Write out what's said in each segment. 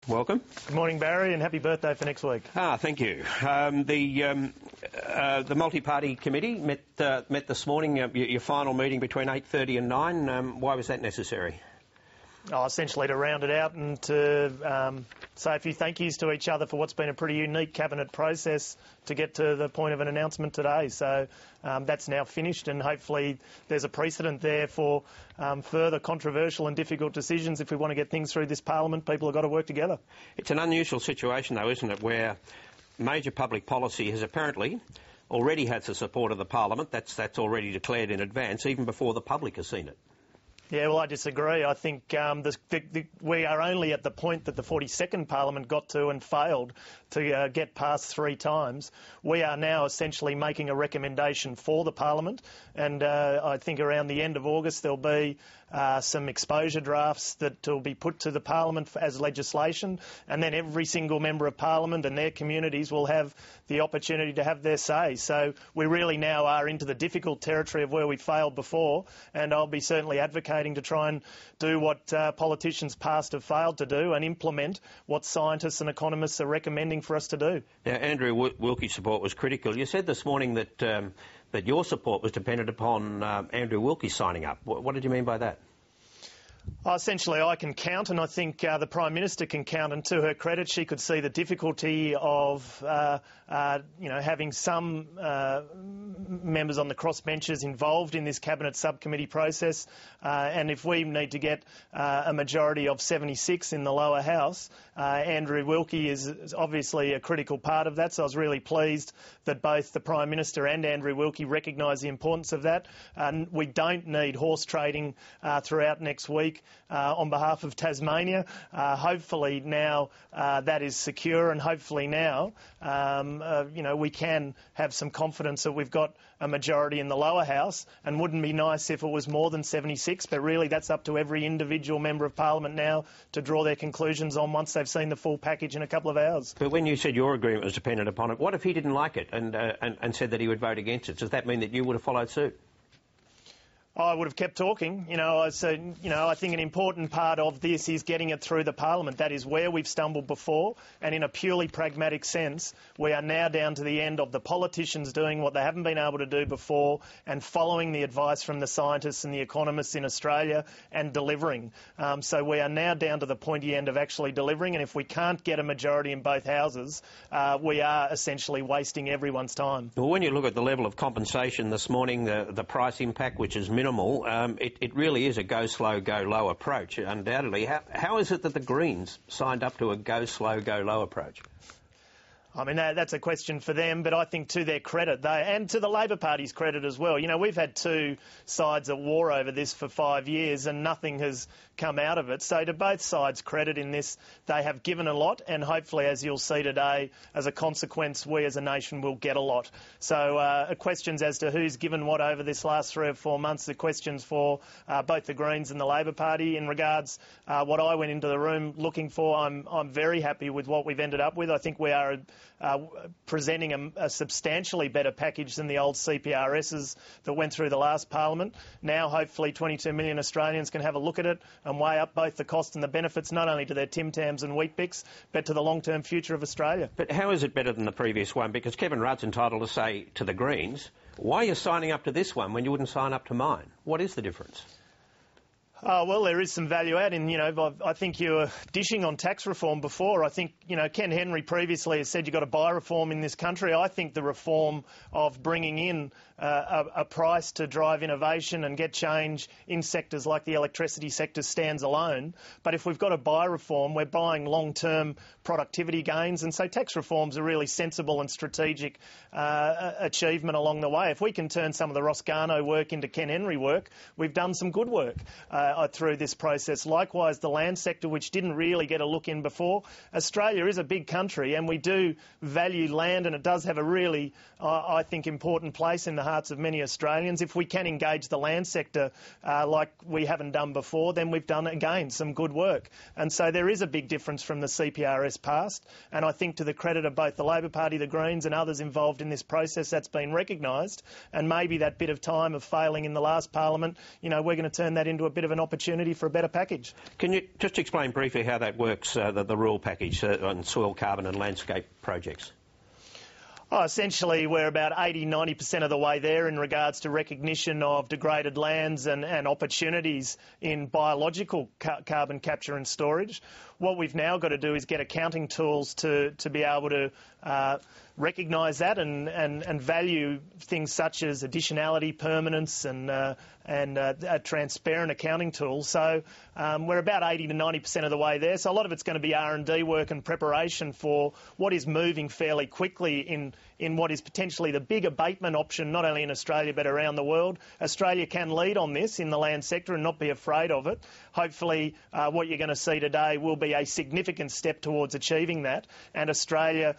Welcome. Good morning, Barry, and happy birthday for next week. Thank you. The multi-party committee met this morning, your final meeting between 8:30 and 9. Why was that necessary? Essentially to round it out and to say a few thank yous to each other for what's been a pretty unique cabinet process to get to the point of an announcement today. So that's now finished, and hopefully there's a precedent there for further controversial and difficult decisions. If we want to get things through this parliament, people have got to work together. It's an unusual situation, though, isn't it, where major public policy has apparently already had the support of the parliament. That's already declared in advance, even before the public has seen it. Yeah, well, I disagree. I think we are only at the point that the 42nd Parliament got to and failed to get past 3 times. We are now essentially making a recommendation for the Parliament, and I think around the end of August there'll be some exposure drafts that will be put to the Parliament as legislation, and then every single member of Parliament and their communities will have the opportunity to have their say. So we really now are into the difficult territory of where we failed before, and I'll be certainly advocating to try and do what politicians past have failed to do and implement what scientists and economists are recommending for us to do. Now, Andrew Wilkie's support was critical. You said this morning that your support was dependent upon Andrew Wilkie signing up. What did you mean by that? Essentially, I can count, and I think the Prime Minister can count, and to her credit, she could see the difficulty of having some members on the crossbenchers involved in this Cabinet subcommittee process, and if we need to get a majority of 76 in the lower house, Andrew Wilkie is obviously a critical part of that, so I was really pleased that both the Prime Minister and Andrew Wilkie recognise the importance of that. We don't need horse trading throughout next week on behalf of Tasmania. Hopefully now that is secure, and hopefully now we can have some confidence that we've got a majority in the lower house, and wouldn't be nice if it was more than 76, but really that's up to every individual member of Parliament now to draw their conclusions on once they've seen the full package in a couple of hours. But when you said your agreement was dependent upon it, what if he didn't like it and said that he would vote against it? Does that mean that you would have followed suit? I would have kept talking. I think an important part of this is getting it through the Parliament. That is where we've stumbled before, and in a purely pragmatic sense, we are now down to the end of the politicians doing what they haven't been able to do before and following the advice from the scientists and the economists in Australia and delivering. So we are now down to the pointy end of actually delivering, and if we can't get a majority in both houses, we are essentially wasting everyone's time. Well, when you look at the level of compensation this morning, the price impact, which is minimal, it really is a go slow, go low approach, undoubtedly. How is it that the Greens signed up to a go slow, go low approach? I mean, that's a question for them, but I think to their credit, and to the Labor Party's credit as well, we've had 2 sides at war over this for 5 years and nothing has come out of it. So to both sides' credit in this, they have given a lot, and hopefully, as you'll see today, as a consequence, we as a nation will get a lot. So questions as to who's given what over this last 3 or 4 months are questions for both the Greens and the Labor Party. In regards what I went into the room looking for, I'm very happy with what we've ended up with. I think we are presenting a substantially better package than the old CPRSs that went through the last Parliament. Now, hopefully, 22 million Australians can have a look at it and weigh up both the cost and the benefits, not only to their Tim Tams and Weet-Bix, but to the long-term future of Australia. But how is it better than the previous one? Because Kevin Rudd's entitled to say to the Greens, why are you signing up to this one when you wouldn't sign up to mine? What is the difference? Well, there is some value add in, I think you were dishing on tax reform before. I think, Ken Henry previously has said you've got to buy reform in this country. I think the reform of bringing in a price to drive innovation and get change in sectors like the electricity sector stands alone. But if we've got to buy reform, we're buying long-term productivity gains. And so tax reform's a really sensible and strategic achievement along the way. If we can turn some of the Ross Garnaut work into Ken Henry work, we've done some good work through this process. Likewise, the land sector, which didn't really get a look in before. Australia is a big country and we do value land, and it does have a really, I think, important place in the hearts of many Australians. If we can engage the land sector like we haven't done before, then we've done, again, some good work. And so there is a big difference from the CPRS past, and I think to the credit of both the Labor Party, the Greens and others involved in this process, that's been recognised, and maybe that bit of time of failing in the last Parliament, we're going to turn that into a bit of an an opportunity for a better package. Can you just explain briefly how that works, the rural package on soil, carbon and landscape projects? Oh, essentially, we're about 80-90% of the way there in regards to recognition of degraded lands and opportunities in biological carbon capture and storage. What we've now got to do is get accounting tools to be able to recognise that and value things such as additionality, permanence and a transparent accounting tool. So we're about 80-90% of the way there. So a lot of it's going to be R&D work and preparation for what is moving fairly quickly in what is potentially the big abatement option, not only in Australia but around the world. Australia can lead on this in the land sector and not be afraid of it. Hopefully what you're going to see today will be a significant step towards achieving that. And Australia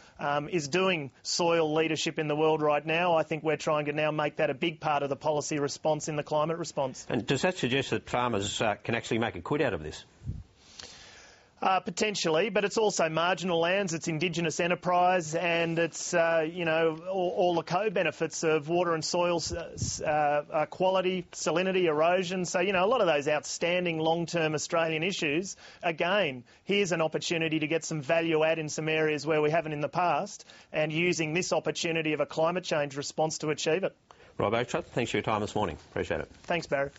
is doing soil leadership in the world right now. I think we're trying to now make that a big part of the policy response in the climate response. And does that suggest that farmers can actually make a quid out of this? Potentially, but it's also marginal lands, it's Indigenous enterprise, and it's, all the co-benefits of water and soil quality, salinity, erosion. So, a lot of those outstanding long-term Australian issues, again, here's an opportunity to get some value add in some areas where we haven't in the past, and using this opportunity of a climate change response to achieve it. Rob Oakeshott, thanks for your time this morning. Appreciate it. Thanks, Barry.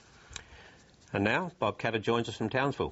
And now, Bob Catter joins us from Townsville.